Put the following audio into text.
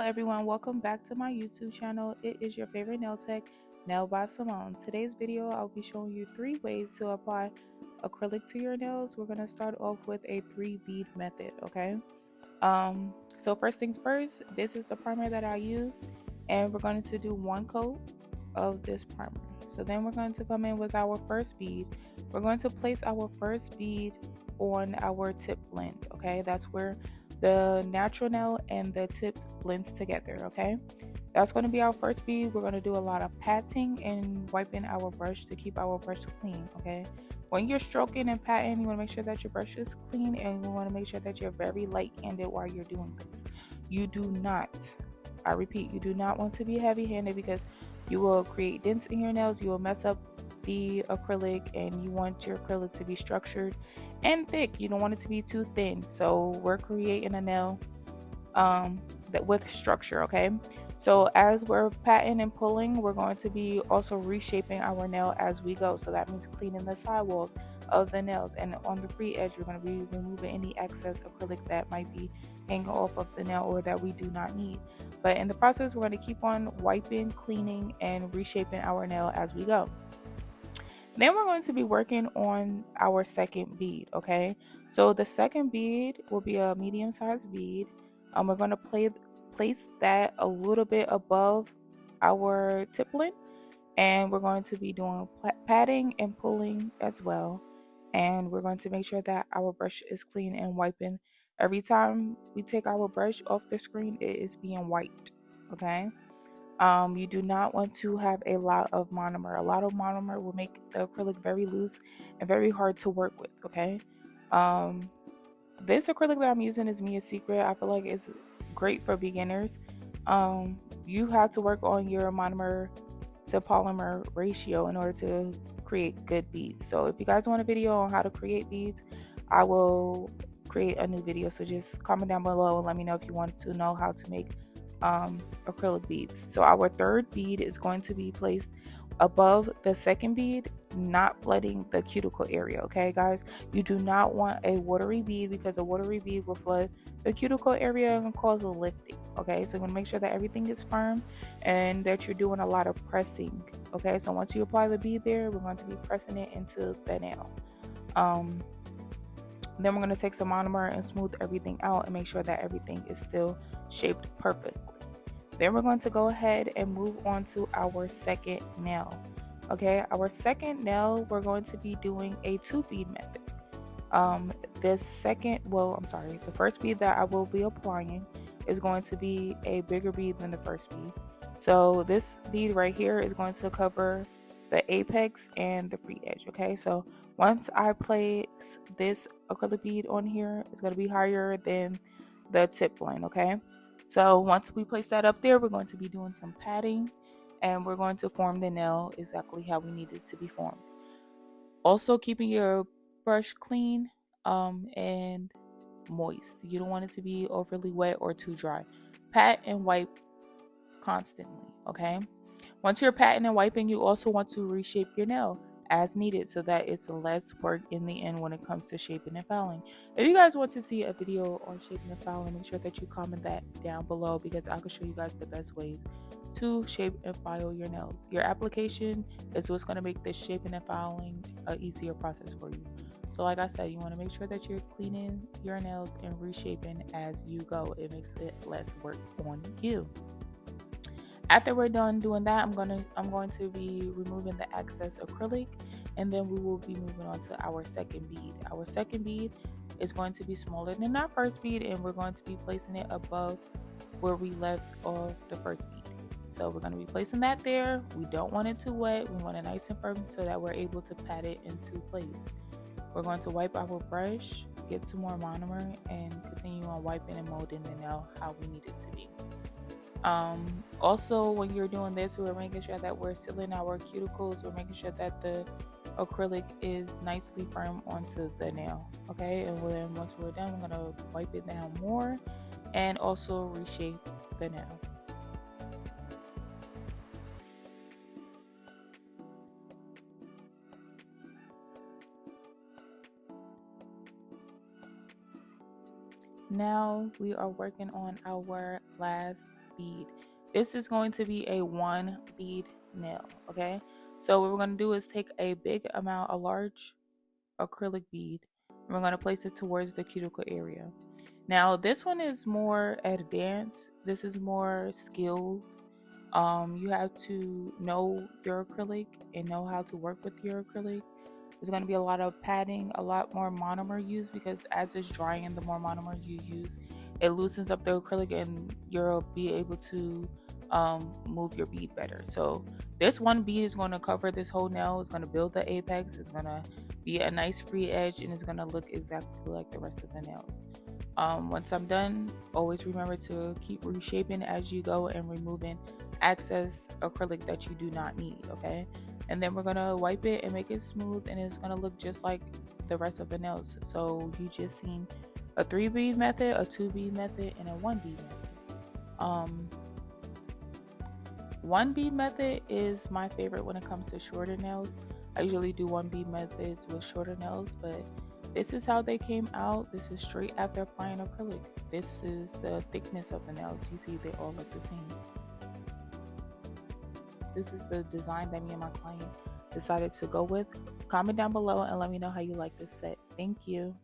everyone, welcome back to my YouTube channel. It is your favorite nail tech, Nail by Simone. Today's video, I'll be showing you 3 ways to apply acrylic to your nails. We're going to start off with a 3 bead method, okay? So first things first, this is the primer that I use, and we're going to do 1 coat of this primer. So then we're going to come in with our first bead. We're going to place our first bead on our tip blend, okay? That's where the natural nail and the tip blends together, okay? That's going to be our first bead. We're going to do a lot of patting and wiping our brush to keep our brush clean, okay? When you're stroking and patting, you want to make sure that your brush is clean, and you want to make sure that you're very light-handed while you're doing this. You do not, I repeat, you do not want to be heavy-handed because you will create dents in your nails, you will mess up the acrylic, and you want your acrylic to be structured and thick. You don't want it to be too thin. So we're creating a nail that with structure, okay? So as we're patting and pulling, we're going to be also reshaping our nail as we go. So that means cleaning the sidewalls of the nails, and on the free edge we're going to be removing any excess acrylic that might be hanging off of the nail or that we do not need. But in the process, we're going to keep on wiping, cleaning, and reshaping our nail as we go. Then we're going to be working on our second bead, okay? So the second bead will be a medium-sized bead. We're going to place that a little bit above our tip blend, and we're going to be doing patting and pulling as well. And we're going to make sure that our brush is clean and wiping. Every time we take our brush off the screen, it is being wiped, okay? You do not want to have a lot of monomer. A lot of monomer will make the acrylic very loose and very hard to work with, okay? This acrylic that I'm using is Mia's Secret. I feel like it's great for beginners. You have to work on your monomer to polymer ratio in order to create good beads. So if you guys want a video on how to create beads, I will create a new video. So just comment down below and let me know if you want to know how to make acrylic beads. So our third bead is going to be placed above the second bead, not flooding the cuticle area, okay guys? You do not want a watery bead because a watery bead will flood the cuticle area and cause a lifting, okay? So you're going to make sure that everything is firm and that you're doing a lot of pressing, okay? So once you apply the bead there, we're going to be pressing it into the nail. Then we're going to take some monomer and smooth everything out and make sure that everything is still shaped perfectly. Then we're going to go ahead and move on to our second nail. Okay, our second nail, we're going to be doing a 2 bead method. The first bead that I will be applying is going to be a bigger bead than the first bead. So this bead right here is going to cover the apex and the free edge, okay? So once I place this acrylic bead on here, it's going to be higher than the tip line, okay? So once we place that up there, we're going to be doing some patting, and we're going to form the nail exactly how we need it to be formed. Also, keeping your brush clean and moist. You don't want it to be overly wet or too dry. Pat and wipe constantly, okay? Once you're patting and wiping, you also want to reshape your nail as needed so that it's less work in the end when it comes to shaping and filing. If you guys want to see a video on shaping and filing, make sure that you comment that down below because I can show you guys the best ways to shape and file your nails. Your application is what's going to make this shaping and filing an easier process for you. So like I said, you want to make sure that you're cleaning your nails and reshaping as you go. It makes it less work on you. After we're done doing that, I'm going to be removing the excess acrylic, and then we will be moving on to our second bead. Our second bead is going to be smaller than our first bead, and we're going to be placing it above where we left off the first bead. So we're going to be placing that there. We don't want it too wet. We want it nice and firm so that we're able to pat it into place. We're going to wipe our brush, get some more monomer, and continue on wiping and molding the nail how we need it to be. Also, when you're doing this, we're making sure that we're sealing our cuticles. We're making sure that the acrylic is nicely firm onto the nail, okay? And then once we're done, we're going to wipe it down more and also reshape the nail. Now we are working on our last bead. This is going to be a 1 bead nail, okay? So what we're going to do is take a large acrylic bead, and we're going to place it towards the cuticle area. Now this one is more advanced. This is more skilled. You have to know your acrylic and know how to work with your acrylic. There's going to be a lot of padding, a lot more monomer used, because as it's drying, the more monomer you use, it loosens up the acrylic and you'll be able to move your bead better. So this one bead is going to cover this whole nail. It's going to build the apex. It's going to be a nice free edge, and it's going to look exactly like the rest of the nails. Once I'm done, always remember to keep reshaping as you go and removing excess acrylic that you do not need, okay? And then we're gonna wipe it and make it smooth, and it's gonna look just like the rest of the nails. So you just seen a 3 bead method, a 2 bead method, and a 1 bead method. 1 bead method is my favorite when it comes to shorter nails. I usually do 1 bead methods with shorter nails, but this is how they came out. This is straight after applying acrylic. This is the thickness of the nails. You see they all look the same. This is the design that me and my client decided to go with. Comment down below and let me know how you like this set. Thank you.